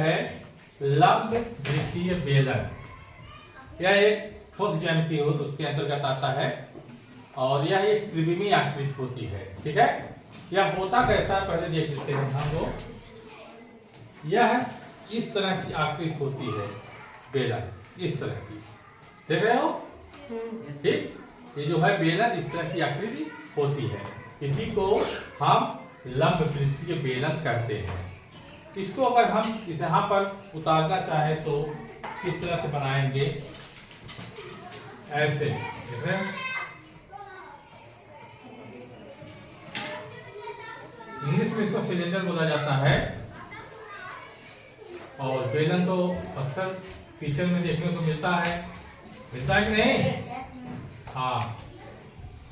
है लंब वृत्तीय बेलन। यह एक ठोस ज्यामिति हो तो उसके अंतर्गत आता है और यह एक त्रिविमीय आकृति होती है। ठीक है, यह होता कैसा है पहले देख लेते हैं हम लोग। यह इस तरह की आकृति होती है बेलन, इस तरह की, देख रहे हो? ठीक, ये जो है बेलन इस तरह की आकृति होती है, इसी को हम लंब वृत्तीय बेलन कहते हैं। इसको अगर हम यहाँ पर उतारना चाहे तो किस तरह से बनाएंगे, ऐसे, देख रहे हैं? इंग्लिश में इसको सिलेंडर बोला जाता है और बेलन तो अक्सर किचन में देखने को मिलता है कि नहीं? हाँ,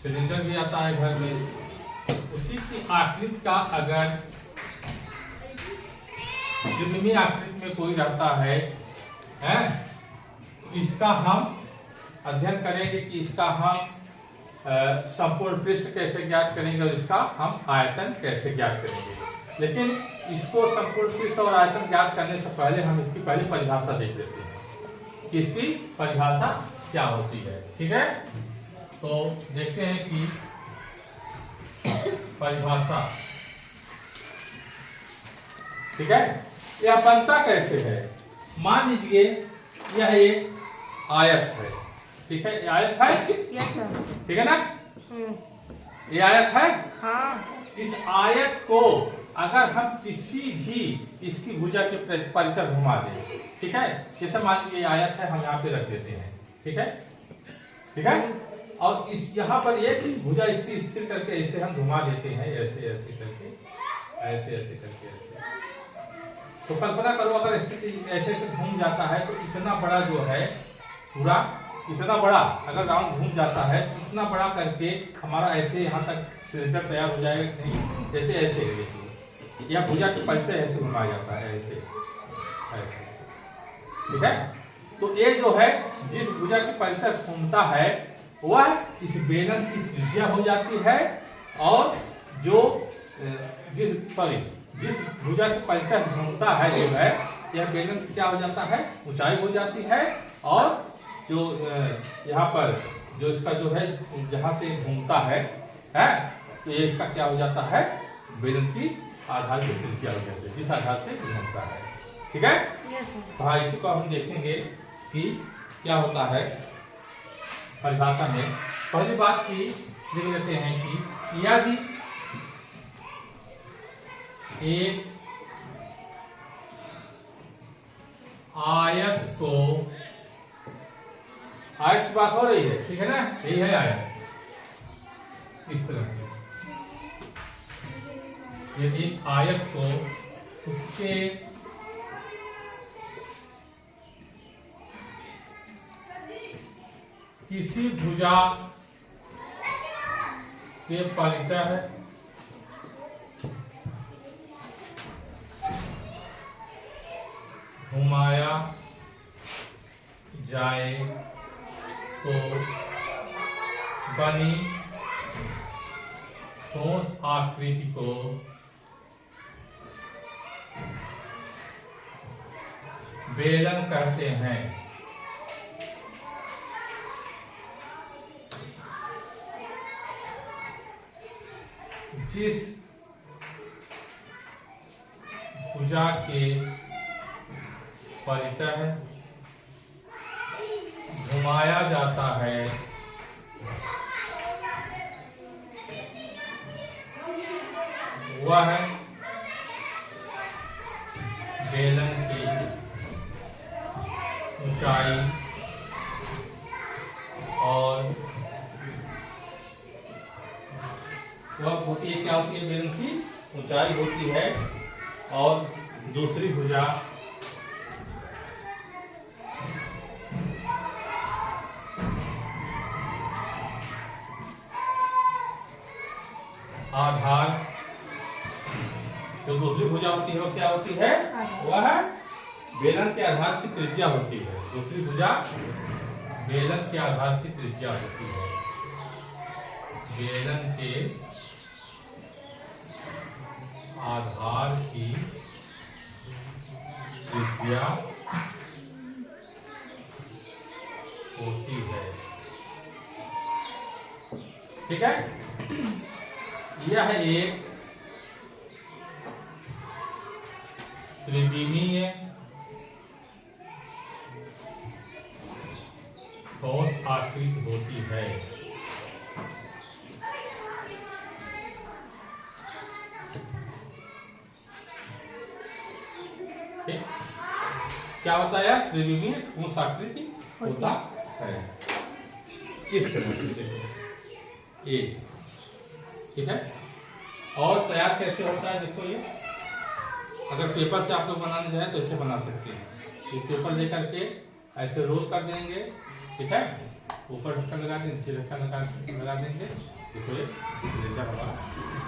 सिलेंडर भी आता है घर में। उसी की आकृति का अगर त्रिविमीय आकृति में कोई रहता है, इसका हम अध्ययन करेंगे कि इसका हम संपूर्ण पृष्ठ कैसे ज्ञात करेंगे और इसका हम आयतन कैसे ज्ञात करेंगे। लेकिन इसको संपूर्ण पृष्ठ और आयतन ज्ञात करने से पहले हम इसकी पहली परिभाषा देख लेते हैं कि इसकी परिभाषा क्या होती है। ठीक है, तो देखते हैं कि परिभाषा, ठीक है, यह बनता कैसे है। मान लीजिए यह एक आयत है, ठीक है, ये आयत है। Yes sir. ठीक है ना? ये आयत है। हाँ। इस आयत को अगर हम किसी भी इसकी भुजा के परितः घुमा दें, ठीक है, जैसे मान लीजिए आयत है, हम यहाँ पे रख देते हैं, ठीक है, ठीक है, और इस यहाँ पर एक भुजा इसकी स्थिर करके ऐसे हम घुमा देते हैं, ऐसे ऐसे करके, ऐसे ऐसे करके, ऐसे। तो कल्पना करो अगर ऐसे ऐसे घूम जाता है तो इतना बड़ा जो है पूरा, इतना बड़ा अगर राउंड घूम जाता है तो इतना बड़ा करके हमारा ऐसे यहाँ तक सिलेंडर तैयार हो जाएगा। नहीं, जैसे ऐसे देखिए, यह भुजा के परितः ऐसे घुमाया जाता है, ऐसे ऐसे, ठीक है। तो ये जो है जिस भुजा के परितः घूमता है वह इस बेलन की त्रिज्या हो जाती है, और जो जिस भुजा के परितः घूमता है जो है यह बेलन क्या हो जाता है, ऊंचाई हो जाती है, और जो यहाँ पर जो इसका जो है जहाँ से घूमता है तो ये इसका क्या हो जाता है, बेलन की आधार की त्रिज्या हो जाती है, जिस आधार से घूमता है। ठीक है, तो हाँ, इसी को हम देखेंगे कि क्या होता है परिभाषा में। पहली बात की देख लेते हैं कि यदि एक आयत को, आयत की बात हो रही है, ठीक है ना, यही है आयत, इस तरह से यदि आयत को उसके किसी भुजा के परितः घुमाया जाए तो बनी ठोस आकृति को बेलन कहते हैं। जिस भुजा के परितः घुमाया जाता है वह बेलन की ऊंचाई और वह होती है, क्या होती है, बेलन की ऊंचाई होती है, और दूसरी भुजा आधार, जो दूसरी भुजा होती है वो क्या होती है, वह बेलन के आधार की त्रिज्या होती है। दूसरी भुजा बेलन के आधार की त्रिज्या होती है, बेलन के आधार की त्रिज्या होती है। ठीक है, यह एक त्रिविमीय ठोस आकृति होती है। क्या होता है? त्रिविमीय ठोस आकृति होता है। इस तरह से देखो ये, ठीक है। और तैयार कैसे होता है देखो, ये अगर पेपर से आप लोग बनाने जाए तो इसे बना सकते हैं। ये पेपर लेकर के ऐसे रोल कर देंगे, ठीक है, ऊपर ढक्कन लगा देंगे, नीचे ढक्कन लगा देंगे, देखो ये सिलेंडर हमारा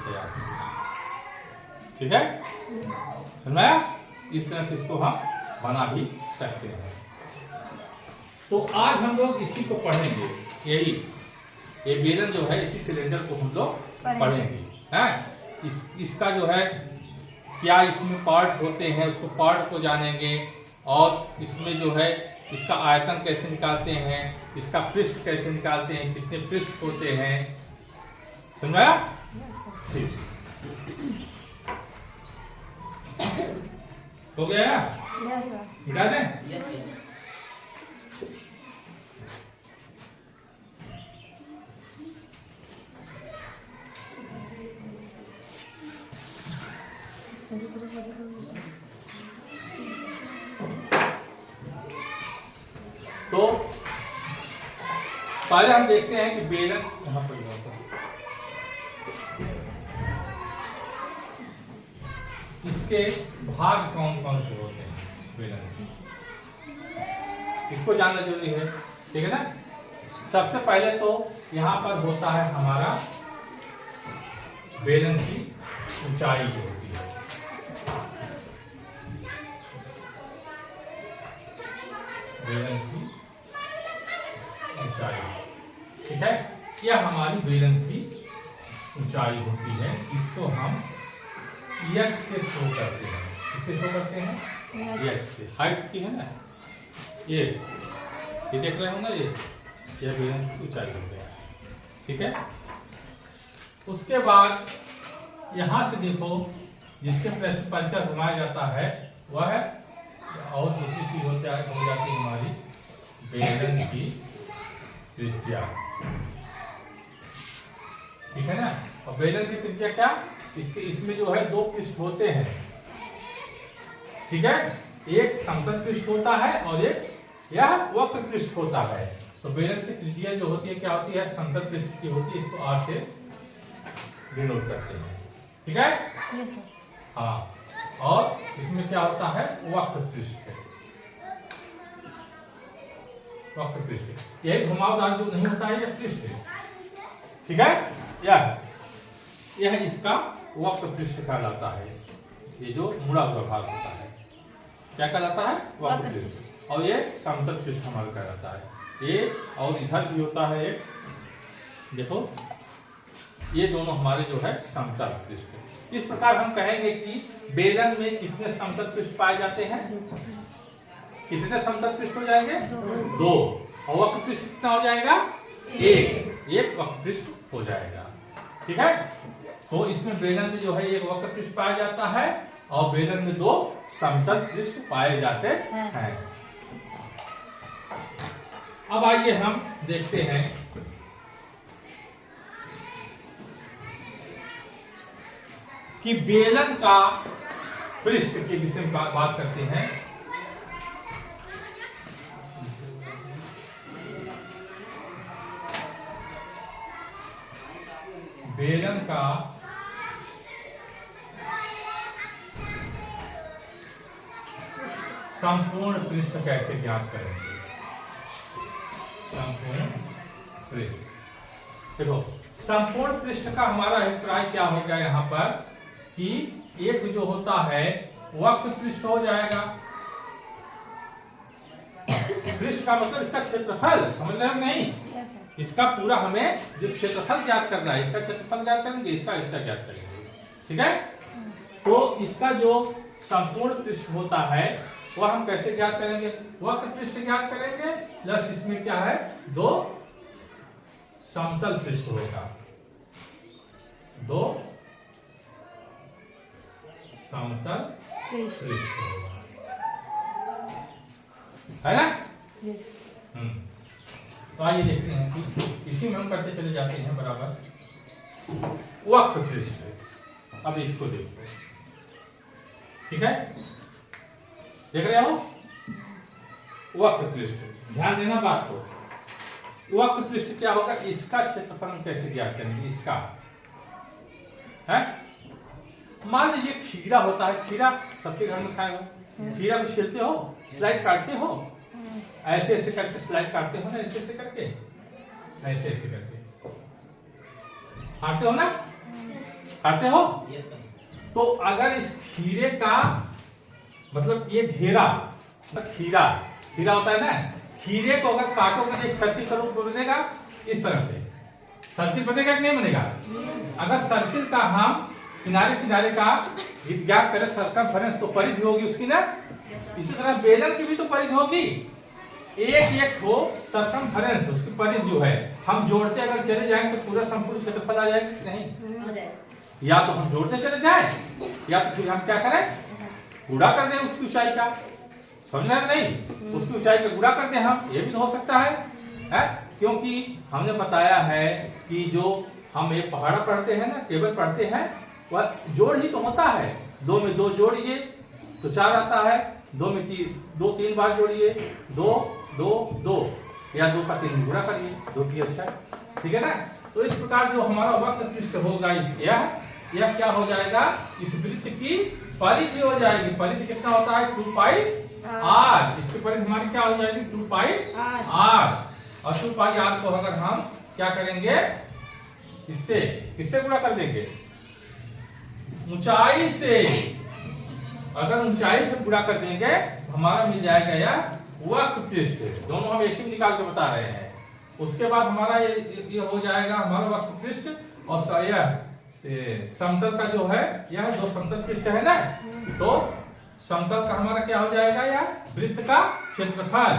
तैयार, ठीक है। समझ, इस तरह से इसको हम बना भी सकते हैं। तो आज हम लोग इसी को पढ़ेंगे, यही ये बेलन जो है, इसी सिलेंडर को हम लोग पढ़ेंगे, हैं। इसका जो है क्या इसमें पार्ट होते हैं, उसको पार्ट को जानेंगे, और इसमें जो है इसका आयतन कैसे निकालते हैं, इसका पृष्ठ कैसे निकालते हैं, कितने पृष्ठ होते हैं। समझाया? ठीक, हो गया? मिटा दें? तो पहले हम देखते हैं कि बेलन यहां पर होता है, इसके भाग कौन कौन से होते हैं बेलन, इसको जानना जरूरी है, ठीक है ना। सबसे पहले तो यहां पर होता है हमारा बेलन की ऊंचाई जो होती है, बेलन की ऊंचाई, ठीक है। यह हमारी बेलन की ऊंचाई होती है। इसको हम x से शो करते हैं। किससे शो करते हैं? x से। हाइट की है ना, ये देख रहे हो ना, ये बेलन की ऊंचाई हो गया, ठीक है। उसके बाद यहां से देखो, जिसके परिकर घुमाया जाता है वह है, और दूसरी चीज हो जाती है हमारी बेलन की त्रिज्या, ठीक है ना। और बेलन की त्रिज्या क्या, इसमें जो है दो पृष्ठ होते हैं, ठीक है। एक समतल पृष्ठ होता है और एक यह वक्र पृष्ठ होता है। तो बेलन की त्रिज्या जो होती है क्या होती है, समतल पृष्ठ की होती है, इसको R से डिनोट करते हैं, ठीक है। हाँ, और इसमें क्या होता है, वक्र पृष्ठ है, वक्र पृष्ठ। यह घुमावदार जो नहीं होता है, यह पृष्ठ है, ठीक है। यह इसका वक्र पृष्ठ कहलाता है। ये जो मुड़ा हुआ भाग होता है क्या कहलाता है, वक्र पृष्ठ। और ये समतल पृष्ठ हमारा कहलाता है। ये और इधर भी होता है एक, देखो ये दोनों हमारे जो है समतल पृष्ठ। इस प्रकार हम कहेंगे कि बेलन में कितने समतल पृष्ठ पाए जाते हैं, कितने समतल पृष्ठ हो जाएंगे, दो। और वक्र पृष्ठ कितना हो जाएगा, एक वक्र पृष्ठ हो जाएगा, ठीक है। तो इसमें बेलन में जो है एक वक्र पृष्ठ पाया जाता है, और बेलन में दो समतल पृष्ठ पाए जाते हैं। अब आइए हम देखते हैं कि बेलन का पृष्ठ के विषय में बात करते हैं। बेलन का संपूर्ण पृष्ठ कैसे ज्ञात करेंगे, संपूर्ण पृष्ठ। देखो संपूर्ण पृष्ठ का हमारा अभिप्राय क्या होगा यहाँ पर, कि एक जो होता है वक्र पृष्ठ हो जाएगा। पृष्ठ का मतलब इसका क्षेत्रफल, समझ रहे हो नहीं? इसका पूरा हमें जो क्षेत्रफल ज्ञात करना है, इसका क्षेत्रफल ज्ञात करेंगे, इसका ज्ञात करेंगे, ठीक है। तो इसका जो संपूर्ण पृष्ठ होता है वह हम कैसे ज्ञात करेंगे? वक्र पृष्ठ ज्ञात करेंगे प्लस इसमें क्या है, दो समतल पृष्ठ होगा, दो समतल पृष्ठ होगा, है ना? तो आइए देखते हैं कि इसी में हम करते चले जाते हैं बराबर वक्र पृष्ठ। अब इसको देखो, ठीक है, देख रहे हो वक्र पृष्ठ, ध्यान देना बात को। वक्र पृष्ठ क्या होगा, इसका क्षेत्रफल हम कैसे ज्ञात करेंगे? इसका है, मान लीजिए खीरा होता है, खीरा सबके घर में खाए हो, खीरा को छीलते हो, स्लाइड काटते हो, ऐसे ऐसे करके स्लाइड काटते हो ना, ऐसे ऐसे करके, ऐसे ऐसे करके काटते हो ना, काटते हो। तो अगर इस खीरे का मतलब ये घेरा, खीरा खीरा होता है ना, खीरे को अगर काटोगे एक सर्किल का रूप बनेगा, इस तरह से सर्किल बनेगा कि नहीं बनेगा? अगर सर्किल का हम किनारे किनारे का ज्ञात करें सरकमफेरेंस, तो परिधि होगी उसकी ना, इसी तरह बेलन की भी तो परिधि होगी, एक एक हो सरकमफेरेंस, उसकी परिधि जो है हम जोड़ते अगर चले जाएंगे तो पूरा संपूर्ण क्षेत्रफल आ जाएगा कि नहीं? या तो हम जोड़ते चले जाएं, या तो फिर हम क्या करें, गुणा कर दें उसकी ऊंचाई का, समझ रहे नहीं? उसकी ऊंचाई का गुणा कर दें हम, ये भी तो हो सकता है? क्योंकि हमने बताया है कि जो हम एक पहाड़ा पढ़ते हैं ना, टेबल पढ़ते हैं, वह जोड़ ही तो होता है, दो में दो जोड़िए तो चार आता है, दो में दो तीन बार जोड़िए, दो दो दो, या दो का तीन गुणा करिए, दो की अच्छा, ठीक है ना? तो इस प्रकार जो हमारा वक्र पृष्ठ होगा, यह क्या हो जाएगा, इस वृत्त की परिधि हो जाएगी। परिधि कितना होता है, 2 पाई r, इसकी परिधि हमारी क्या हो जाएगी, 2 पाई r, और 2 पाई r को अगर हम क्या करेंगे, इससे किससे गुणा कर देंगे, ऊंचाई से, अगर ऊंचाई से गुणा कर देंगे तो हमारा मिल जाएगा यह वक्र पृष्ठ। दोनों हम एक ही निकाल के बता रहे हैं। उसके बाद हमारा ये हो जाएगा हमारा वक्र पृष्ठ, और यह समतल का जो है, यह दो समतल पृष्ठ है ना, तो समतल का हमारा क्या हो जाएगा, यह वृत्त का क्षेत्रफल,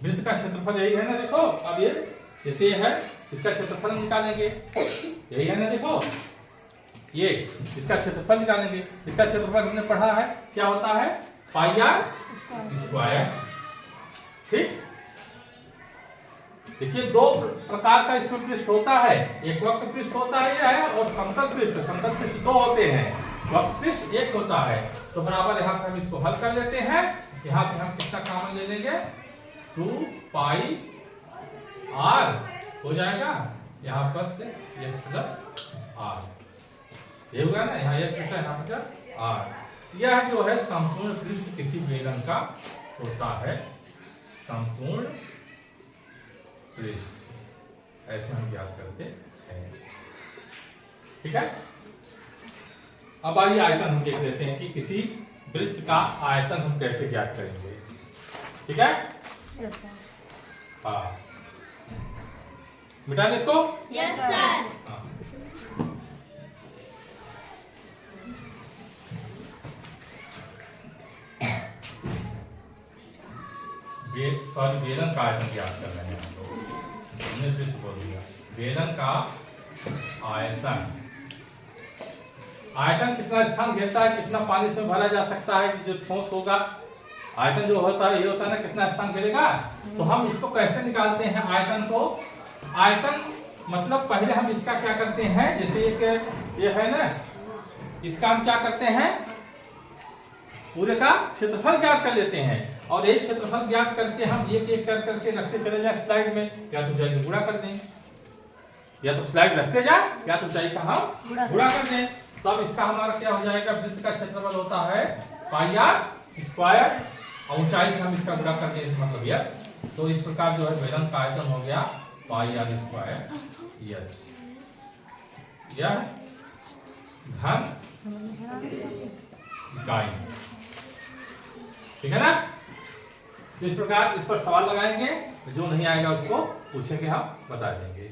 वृत्त का क्षेत्रफल यही है ना, देखो अब ये जैसे ये है, इसका क्षेत्रफल निकालेंगे, यही है ना, देखो ये इसका क्षेत्रफल निकालेंगे, इसका क्षेत्रफल हमने पढ़ा है क्या होता है, पाई r स्क्वायर, ठीक। देखिए दो प्रकार का इसमें पृष्ठ होता है, एक वक्र पृष्ठ होता है यह है, और समतल पृष्ठ, समतल पृष्ठ दो होते हैं, वक्र पृष्ठ एक होता है। तो बराबर यहाँ से हम इसको हल कर लेते हैं, यहाँ से हम कितना कॉमन ले लेंगे, 2 पाई r हो जाएगा, यहाँ पर से s प्लस r, ये होगा ना, यहाँ s प्लस यहाँ पर r। यह जो है संपूर्ण पृष्ठ किसी बेलन का होता है, संपूर्ण पृष्ठ, ऐसे हम ज्ञात करते हैं, ठीक है। अब आइए आयतन हम देख लेते हैं कि किसी वृत्त का आयतन हम कैसे ज्ञात करेंगे, ठीक है। Yes sir. हाँ, मिटा दे इसको। Yes sir. हाँ। सॉरी, बेलन का आयतन ज्ञात कर रहे हैं हम लोग, हमने वृत्त बोल दिया, बेलन का आयतन, आयतन कितना स्थान घेरता है, कितना पानी इसमें भरा जा सकता है, जो ठोस होगा, आयतन जो होता है ये होता है ना, कितना स्थान घेरेगा। तो हम इसको कैसे निकालते हैं आयतन को, आयतन मतलब पहले हम इसका क्या करते हैं, जैसे एक ये है ना, इसका हम क्या करते हैं, पूरे का क्षेत्रफल ज्ञात कर लेते हैं, और एक क्षेत्रफल ज्ञात करके हम एक एक कर करके रखते चले जाए स्लाइड में, या तो ऊंचाई गुणा कर दें, या तो स्लाइड रखते जाए, या तो ऊंचाई का हम गुणा कर दें। तो अब इसका हमारा क्या हो जाएगा, वृत्त का क्षेत्रफल होता है पाई r स्क्वायर, और ऊंचाई से हम इसका गुणा कर दें, मतलब यस। तो इस प्रकार जो है बेलन का आयतन हो गया पाई r स्क्वायर यस, यह घन इकाई, ठीक है ना। तो इस प्रकार इस पर सवाल लगाएंगे, जो नहीं आएगा उसको पूछेंगे, हम बता देंगे।